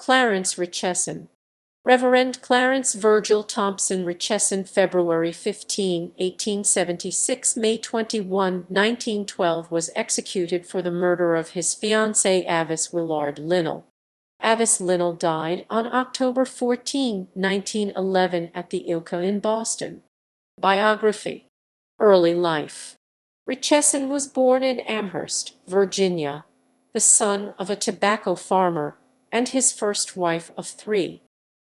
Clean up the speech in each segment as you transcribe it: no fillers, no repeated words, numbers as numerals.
Clarence Richeson. Reverend Clarence Virgil Thompson Richeson, February 15, 1876 – May 21, 1912, was executed for the murder of his fiancée Avis Willard Linnell. Avis Linnell died on October 14, 1911 at the YWCA in Boston. Biography. Early life. Richeson was born in Amherst, Virginia, the son of a tobacco farmer and his first wife of 3.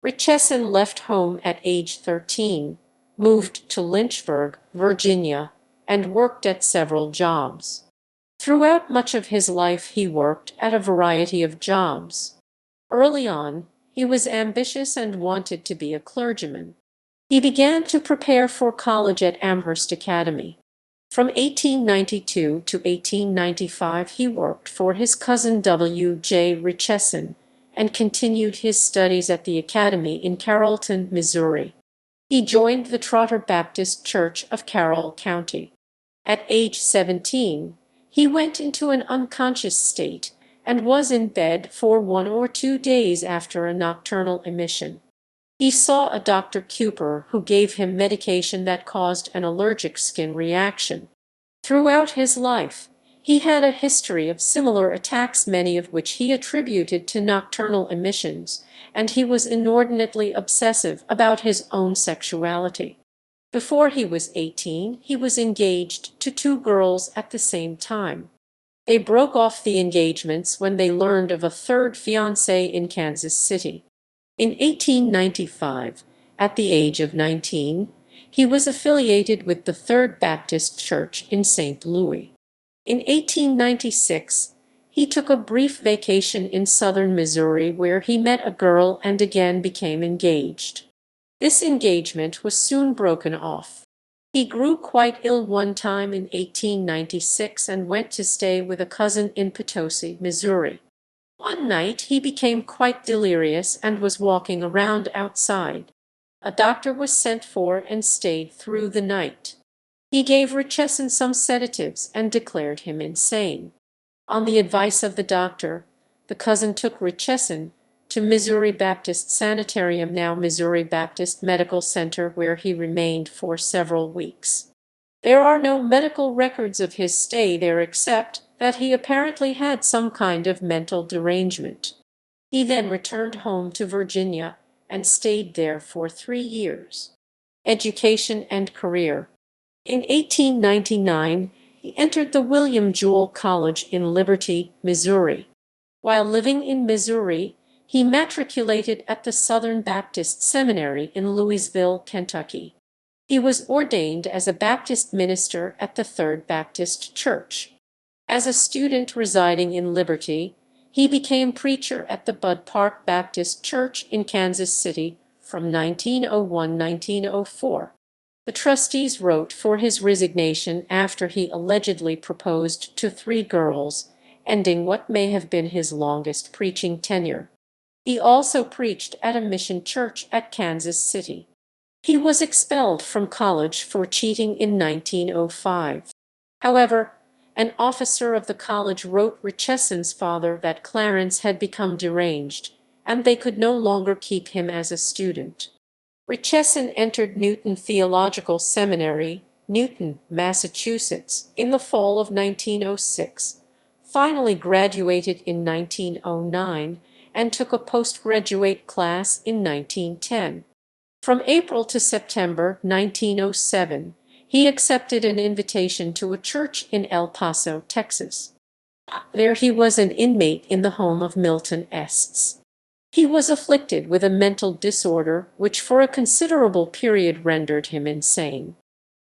Richeson left home at age 13, moved to Lynchburg, Virginia, and worked at several jobs. Throughout much of his life he worked at a variety of jobs. Early on, he was ambitious and wanted to be a clergyman. He began to prepare for college at Amherst Academy. From 1892 to 1895 he worked for his cousin W.J. Richeson and continued his studies at the Academy in Carrollton, Missouri. He joined the Trotter Baptist Church of Carroll County. At age 17, he went into an unconscious state and was in bed for 1 or 2 days after a nocturnal emission. He saw a Dr. Cooper who gave him medication that caused an allergic skin reaction. Throughout his life, he had a history of similar attacks, many of which he attributed to nocturnal emissions, and he was inordinately obsessive about his own sexuality. Before he was 18, he was engaged to 2 girls at the same time. They broke off the engagements when they learned of a third fiancée in Kansas City. In 1895, at the age of 19, he was affiliated with the Third Baptist Church in St. Louis. In 1896, he took a brief vacation in southern Missouri where he met a girl and again became engaged. This engagement was soon broken off. He grew quite ill one time in 1896 and went to stay with a cousin in Potosi, Missouri. One night he became quite delirious and was walking around outside. A doctor was sent for and stayed through the night. He gave Richeson some sedatives and declared him insane. On the advice of the doctor, the cousin took Richeson to Missouri Baptist Sanitarium, now Missouri Baptist Medical Center, where he remained for several weeks. There are no medical records of his stay there except that he apparently had some kind of mental derangement. He then returned home to Virginia and stayed there for 3 years. Education and career. In 1899, he entered the William Jewell College in Liberty, Missouri. While living in Missouri, he matriculated at the Southern Baptist Seminary in Louisville, Kentucky. He was ordained as a Baptist minister at the Third Baptist Church. As a student residing in Liberty, he became preacher at the Bud Park Baptist Church in Kansas City from 1901–1904. The trustees wrote for his resignation after he allegedly proposed to 3 girls, ending what may have been his longest preaching tenure. He also preached at a mission church at Kansas City. He was expelled from college for cheating in 1905. However, an officer of the college wrote Richeson's father that Clarence had become deranged, and they could no longer keep him as a student. Richeson entered Newton Theological Seminary, Newton, Massachusetts, in the fall of 1906, finally graduated in 1909, and took a postgraduate class in 1910. From April to September 1907, he accepted an invitation to a church in El Paso, Texas. There he was an inmate in the home of Milton Estes. He was afflicted with a mental disorder which for a considerable period rendered him insane.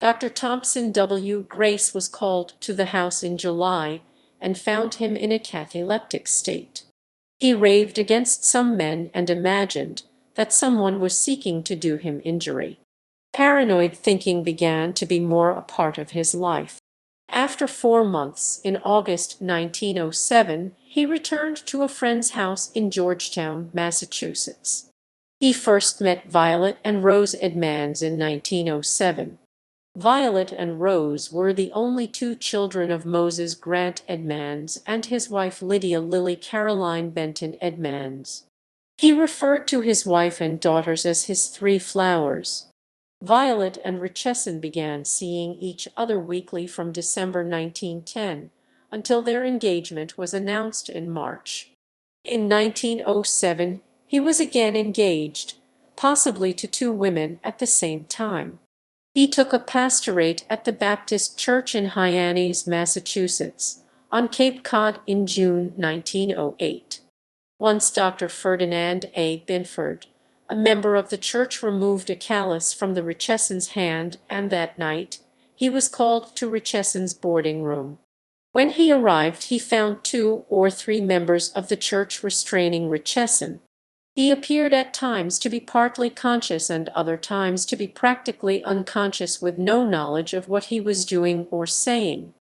Dr. Thompson W. Grace was called to the house in July and found him in a cataleptic state. He raved against some men and imagined that someone was seeking to do him injury. Paranoid thinking began to be more a part of his life. After 4 months, in August 1907, he returned to a friend's house in Georgetown, Massachusetts. He first met Violet and Rose Edmonds in 1907. Violet and Rose were the only 2 children of Moses Grant Edmonds and his wife Lydia Lily Caroline Benton Edmonds. He referred to his wife and daughters as his three flowers. Violet and Richeson began seeing each other weekly from December 1910 until their engagement was announced in March. In 1907, he was again engaged, possibly to two women at the same time. He took a pastorate at the Baptist Church in Hyannis, Massachusetts, on Cape Cod in June 1908. Once Dr. Ferdinand A. Binford, a member of the church, removed a callus from the Richeson's hand, and that night he was called to Richeson's boarding room. When he arrived, he found 2 or 3 members of the church restraining Richeson. He appeared at times to be partly conscious and other times to be practically unconscious, with no knowledge of what he was doing or saying.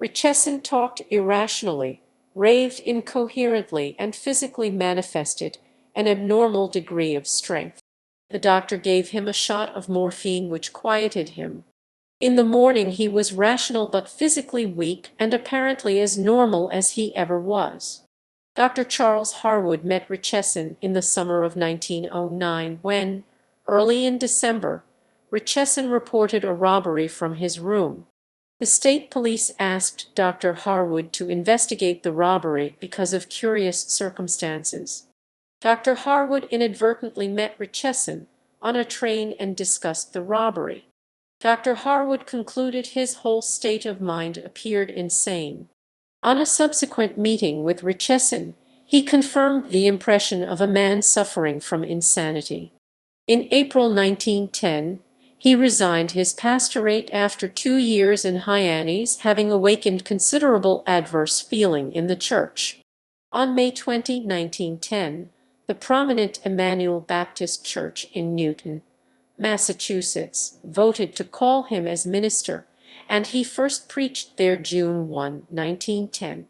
Richeson talked irrationally, raved incoherently, and physically manifested an abnormal degree of strength. The doctor gave him a shot of morphine which quieted him. In the morning he was rational but physically weak and apparently as normal as he ever was. Dr. Charles Harwood met Richeson in the summer of 1909 when, early in December, Richeson reported a robbery from his room. The state police asked Dr. Harwood to investigate the robbery because of curious circumstances. Dr. Harwood inadvertently met Richeson on a train and discussed the robbery. Dr. Harwood concluded his whole state of mind appeared insane. On a subsequent meeting with Richeson, he confirmed the impression of a man suffering from insanity. In April 1910, he resigned his pastorate after 2 years in Hyannis, having awakened considerable adverse feeling in the church. On May 20, 1910, the prominent Emmanuel Baptist Church in Newton, Massachusetts, voted to call him as minister, and he first preached there June 1, 1910.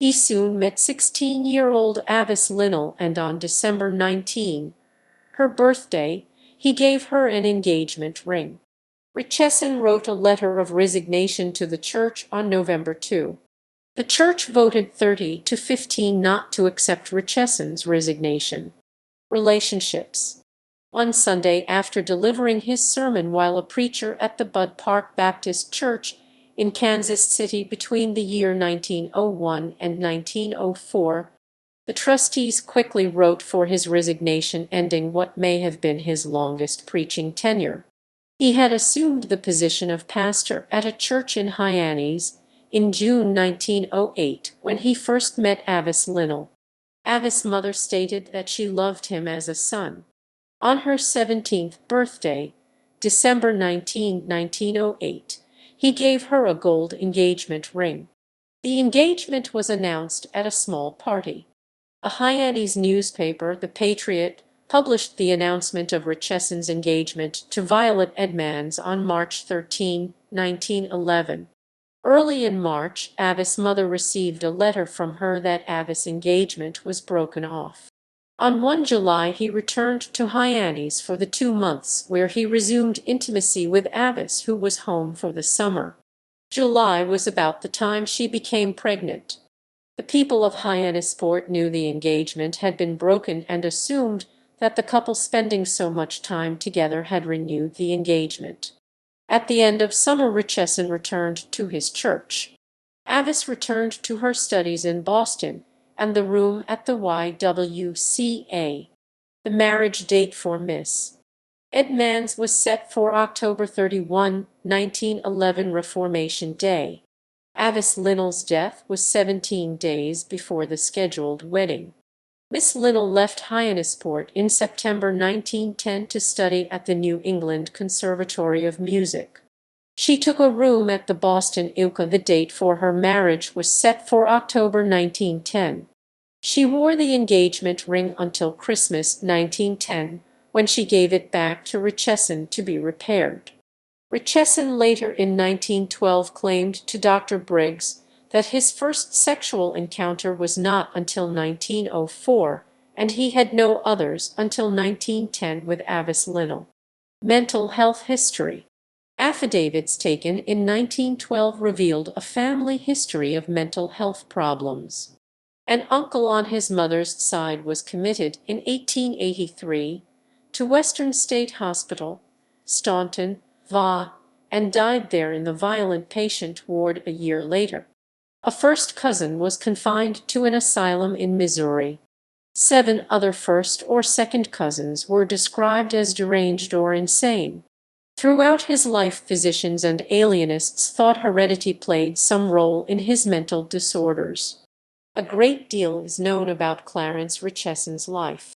He soon met 16-year-old Avis Linnell, and on December 19, her birthday, he gave her an engagement ring. Richeson wrote a letter of resignation to the church on November 2. The church voted 30 to 15 not to accept Richeson's resignation. Relationships. One Sunday, after delivering his sermon while a preacher at the Bud Park Baptist Church in Kansas City between the year 1901 and 1904, the trustees quickly wrote for his resignation, ending what may have been his longest preaching tenure. He had assumed the position of pastor at a church in Hyannis in June 1908 when he first met Avis Linnell. Avis' mother stated that she loved him as a son. On her 17th birthday, December 19, 1908, he gave her a gold engagement ring. The engagement was announced at a small party. A Hyannis newspaper, The Patriot, published the announcement of Richeson's engagement to Violet Edmonds on March 13, 1911. Early in March, Avis' mother received a letter from her that Avis' engagement was broken off. On 1 July he returned to Hyannis for the 2 months where he resumed intimacy with Avis, who was home for the summer. July was about the time she became pregnant. The people of Hyannisport knew the engagement had been broken and assumed that the couple spending so much time together had renewed the engagement. At the end of summer, Richeson returned to his church. Avis returned to her studies in Boston and the room at the YWCA. The marriage date for Miss Edmonds was set for October 31, 1911, Reformation Day. Avis Linnell's death was 17 days before the scheduled wedding. Miss Linnell left Hyannisport in September 1910 to study at the New England Conservatory of Music. She took a room at the Boston YWCA. The date for her marriage was set for October 1910. She wore the engagement ring until Christmas 1910, when she gave it back to Richeson to be repaired. Richeson later in 1912 claimed to Dr. Briggs that his first sexual encounter was not until 1904, and he had no others until 1910 with Avis Linnell. Mental health history. Affidavits taken in 1912 revealed a family history of mental health problems. An uncle on his mother's side was committed in 1883 to Western State Hospital, Staunton, Va., and died there in the violent patient ward a year later. A first cousin was confined to an asylum in Missouri. 7 other first or second cousins were described as deranged or insane. Throughout his life, physicians and alienists thought heredity played some role in his mental disorders. A great deal is known about Clarence Richeson's life.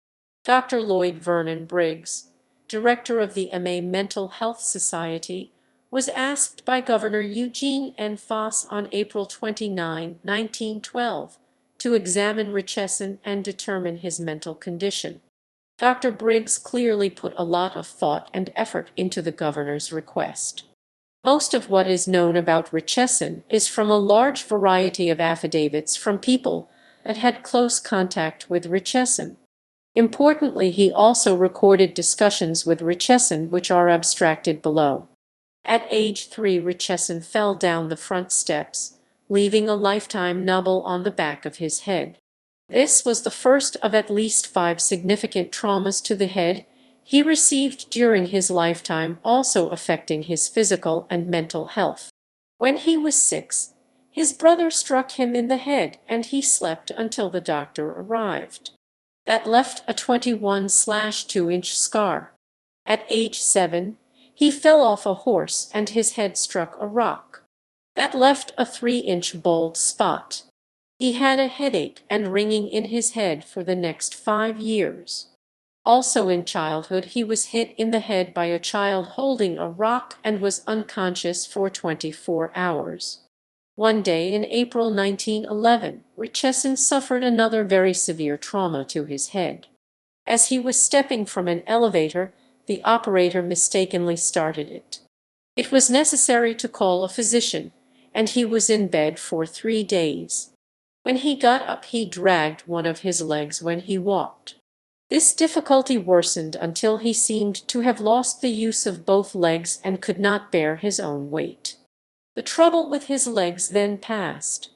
Dr. Lloyd Vernon Briggs, director of the MA Mental Health Society, was asked by Governor Eugene N. Foss on April 29, 1912, to examine Richeson and determine his mental condition. Dr. Briggs clearly put a lot of thought and effort into the governor's request. Most of what is known about Richeson is from a large variety of affidavits from people that had close contact with Richeson. Importantly, he also recorded discussions with Richeson which are abstracted below. At age 3, Richeson fell down the front steps, leaving a lifetime nubble on the back of his head. This was the first of at least 5 significant traumas to the head he received during his lifetime, also affecting his physical and mental health. When he was 6, his brother struck him in the head, and he slept until the doctor arrived. That left a 21/2-inch scar. At age 7, he fell off a horse and his head struck a rock. That left a 3-inch bald spot. He had a headache and ringing in his head for the next 5 years. Also in childhood, he was hit in the head by a child holding a rock and was unconscious for 24 hours. One day in April 1911, Richeson suffered another very severe trauma to his head. As he was stepping from an elevator, the operator mistakenly started it. It was necessary to call a physician, and he was in bed for 3 days. When he got up, he dragged one of his legs when he walked. This difficulty worsened until he seemed to have lost the use of both legs and could not bear his own weight. The trouble with his legs then passed.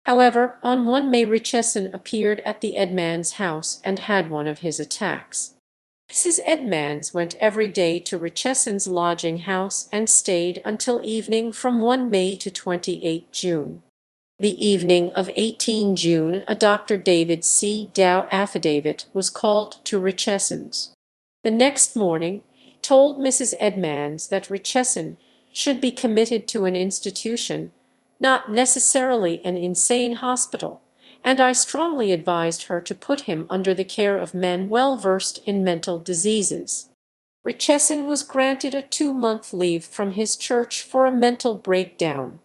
However, on 1 May, Richeson appeared at the Edmonds house and had one of his attacks. Mrs. Edmonds went every day to Richeson's lodging house and stayed until evening from 1 May to 28 June. The evening of 18 June, a Dr. David C. Dow affidavit was called to Richeson's. The next morning, he told Mrs. Edmonds that Richeson should be committed to an institution, not necessarily an insane hospital, and I strongly advised her to put him under the care of men well versed in mental diseases. Richeson was granted a 2-month leave from his church for a mental breakdown.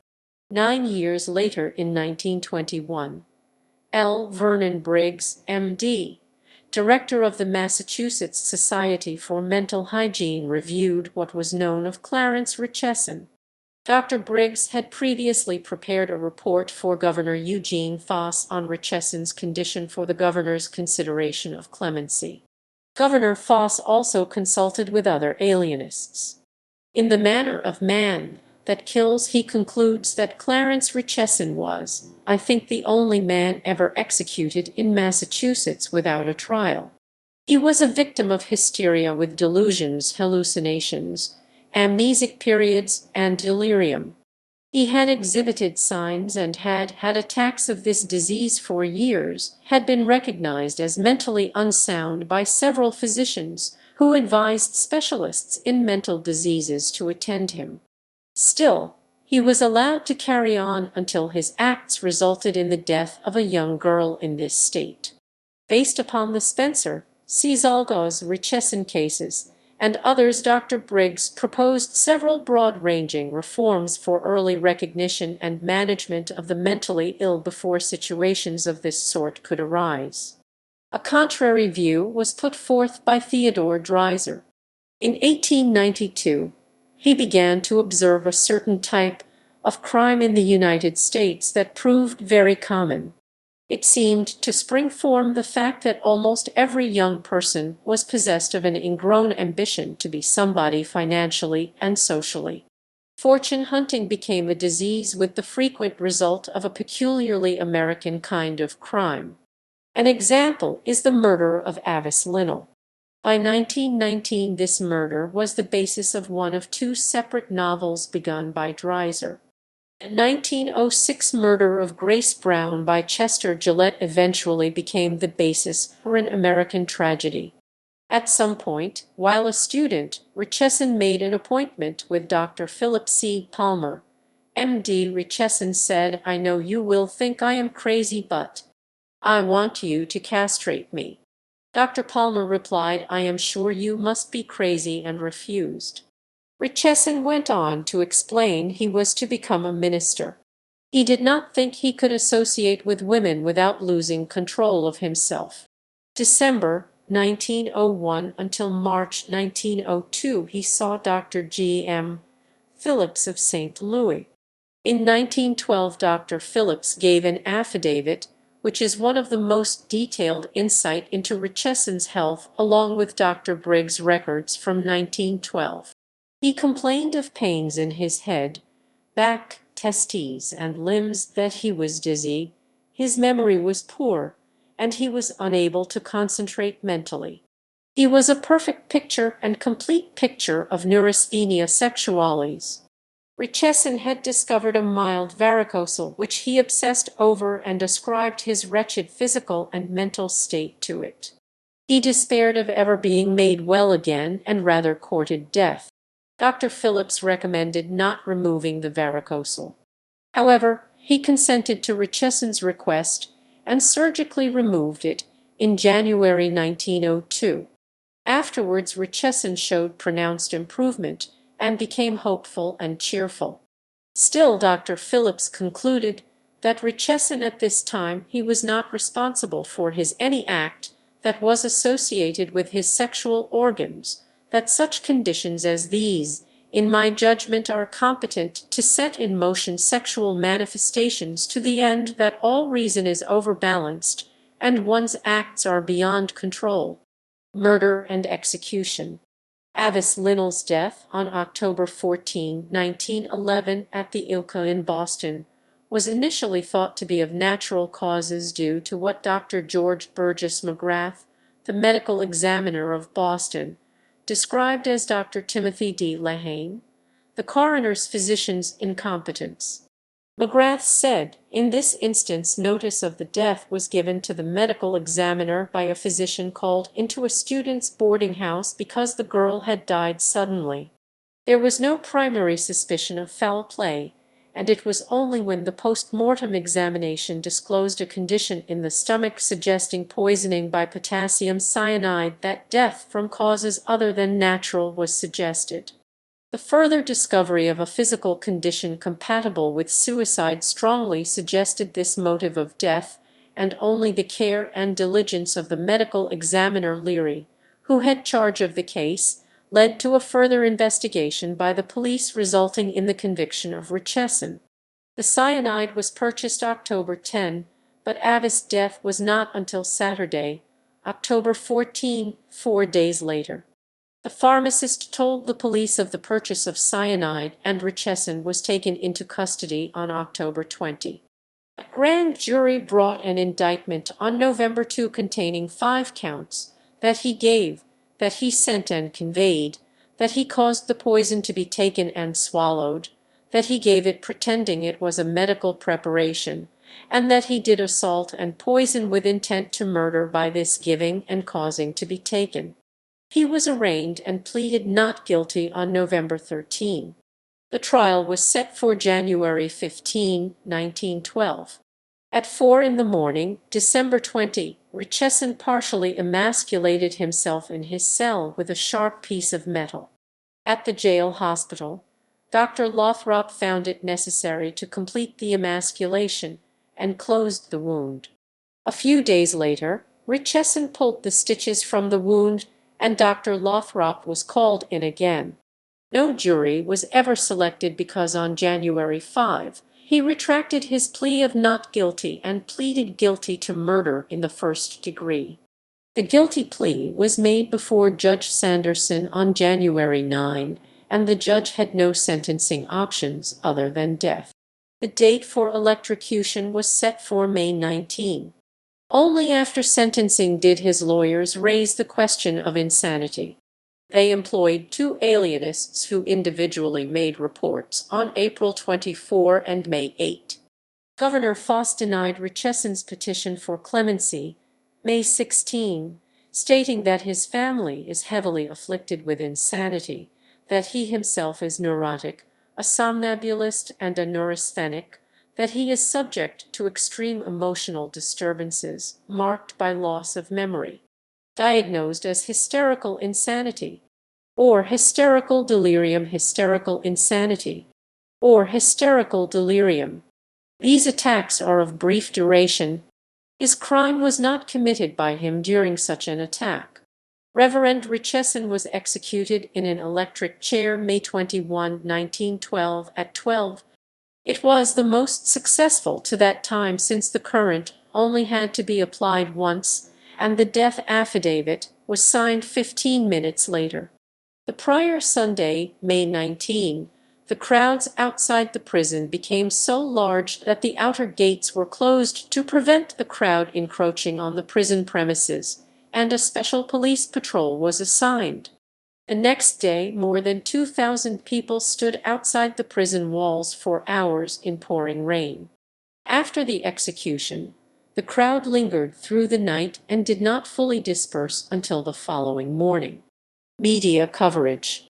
9 years later, in 1921, L. Vernon Briggs, M.D., director of the Massachusetts Society for Mental Hygiene, reviewed what was known of Clarence Richeson. Dr. Briggs had previously prepared a report for Governor Eugene Foss on Richeson's condition for the governor's consideration of clemency. Governor Foss also consulted with other alienists. In The Manner of Man That Kills, he concludes that Clarence Richeson was, I think, the only man ever executed in Massachusetts without a trial. He was a victim of hysteria with delusions, hallucinations, amnesic periods, and delirium. He had exhibited signs and had had attacks of this disease for years, had been recognized as mentally unsound by several physicians who advised specialists in mental diseases to attend him. Still, he was allowed to carry on until his acts resulted in the death of a young girl in this state. Based upon the Spencer, C. Zalgo's Richeson cases, and others, Dr. Briggs proposed several broad-ranging reforms for early recognition and management of the mentally ill before situations of this sort could arise. A contrary view was put forth by Theodore Dreiser. In 1892, he began to observe a certain type of crime in the United States that proved very common. It seemed to spring from the fact that almost every young person was possessed of an ingrown ambition to be somebody financially and socially. Fortune hunting became a disease with the frequent result of a peculiarly American kind of crime. An example is the murder of Avis Linnell. By 1919, this murder was the basis of one of two separate novels begun by Dreiser. The 1906 murder of Grace Brown by Chester Gillette eventually became the basis for an American tragedy. At some point, while a student, Richeson made an appointment with Dr. Philip C. Palmer. M.D. Richeson said, "I know you will think I am crazy, but I want you to castrate me." Dr. Palmer replied, "I am sure you must be crazy," and refused. Richeson went on to explain he was to become a minister. He did not think he could associate with women without losing control of himself. December 1901 until March 1902, he saw Dr. G. M. Phillips of St. Louis. In 1912, Dr. Phillips gave an affidavit, which is one of the most detailed insight into Richeson's health, along with Dr. Briggs' records from 1912. He complained of pains in his head, back, testes, and limbs, that he was dizzy, his memory was poor, and he was unable to concentrate mentally. He was a perfect picture and complete picture of neurasthenia sexualis. Richeson had discovered a mild varicocele, which he obsessed over and ascribed his wretched physical and mental state to it. He despaired of ever being made well again and rather courted death. Dr. Phillips recommended not removing the varicocele. However, he consented to Richeson's request and surgically removed it in January 1902. Afterwards, Richeson showed pronounced improvement and became hopeful and cheerful. Still, Dr. Phillips concluded that Richeson at this time he was not responsible for any act that was associated with his sexual organs, that such conditions as these, in my judgment, are competent to set in motion sexual manifestations to the end that all reason is overbalanced and one's acts are beyond control. Murder and execution. Avis Linnell's death on October 14, 1911, at the YWCA in Boston, was initially thought to be of natural causes due to what Dr. George Burgess McGrath, the medical examiner of Boston, described as Dr. Timothy D. Lehane, the coroner's physician's incompetence. McGrath said, "In this instance, notice of the death was given to the medical examiner by a physician called into a student's boarding house because the girl had died suddenly. There was no primary suspicion of foul play, and it was only when the post-mortem examination disclosed a condition in the stomach suggesting poisoning by potassium cyanide that death from causes other than natural was suggested." The further discovery of a physical condition compatible with suicide strongly suggested this motive of death, and only the care and diligence of the medical examiner Leary, who had charge of the case, led to a further investigation by the police resulting in the conviction of Richeson. The cyanide was purchased October 10, but Avis' death was not until Saturday, October 14, 4 days later. The pharmacist told the police of the purchase of cyanide, and Richeson was taken into custody on October 20. A grand jury brought an indictment on November 2 containing 5 counts: that he gave, that he sent and conveyed, that he caused the poison to be taken and swallowed, that he gave it pretending it was a medical preparation, and that he did assault and poison with intent to murder by this giving and causing to be taken. He was arraigned and pleaded not guilty on November 13. The trial was set for January 15, 1912. At 4 in the morning, December 20, Richeson partially emasculated himself in his cell with a sharp piece of metal. At the jail hospital, Dr. Lothrop found it necessary to complete the emasculation and closed the wound. A few days later, Richeson pulled the stitches from the wound, and Dr. Lothrop was called in again. No jury was ever selected because on January 5, he retracted his plea of not guilty and pleaded guilty to murder in the first degree. The guilty plea was made before Judge Sanderson on January 9, and the judge had no sentencing options other than death. The date for electrocution was set for May 19. Only after sentencing did his lawyers raise the question of insanity. They employed two alienists who individually made reports on April 24 and May 8. Governor Foss denied Richeson's petition for clemency, May 16, stating that his family is heavily afflicted with insanity, that he himself is neurotic, a somnambulist and a neurasthenic, that he is subject to extreme emotional disturbances marked by loss of memory, diagnosed as hysterical insanity, or hysterical delirium, hysterical insanity, or hysterical delirium. These attacks are of brief duration. His crime was not committed by him during such an attack. Reverend Richeson was executed in an electric chair May 21, 1912 at 12. It was the most successful to that time, since the current only had to be applied once, and the death affidavit was signed 15 minutes later. The prior Sunday, May 19, the crowds outside the prison became so large that the outer gates were closed to prevent the crowd encroaching on the prison premises, and a special police patrol was assigned. The next day, more than 2,000 people stood outside the prison walls for hours in pouring rain. After the execution, the crowd lingered through the night and did not fully disperse until the following morning. Media coverage.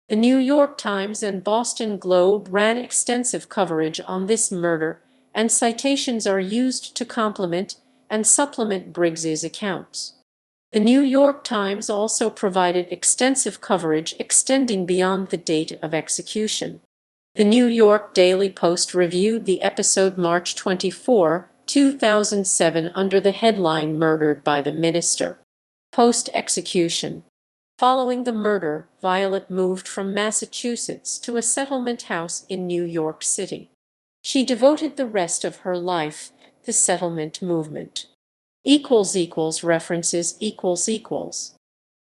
The New York Times and Boston Globe ran extensive coverage on this murder, and citations are used to complement and supplement Briggs's accounts. The New York Times also provided extensive coverage extending beyond the date of execution. The New York Daily Post reviewed the episode March 24, 2007 under the headline "Murdered by the Minister." Post-execution. Following the murder, Violet moved from Massachusetts to a settlement house in New York City. She devoted the rest of her life to settlement movement. References